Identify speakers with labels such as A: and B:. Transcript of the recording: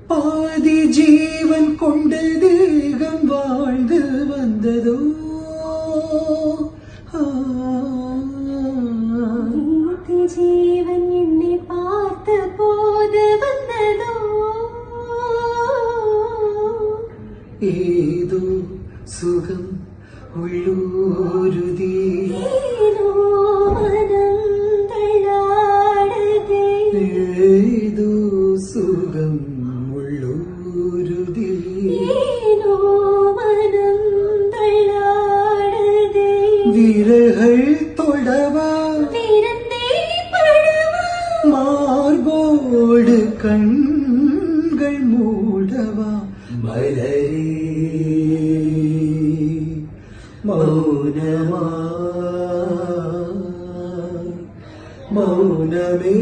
A: பாதி ஜீவன் கொண்ட தேகம் வாழ்ந்து வந்ததோ
B: ஜீவன் என்னை பார்த்த போது வந்ததோ
A: ஏதோ சுகம் உள்ளூருதி ஏதோ சுகம் உள்ளூருதி விரல்கள் தொடவா மார்போடு கண்கள் மூடவா மலரே மௌனமா மௌனமே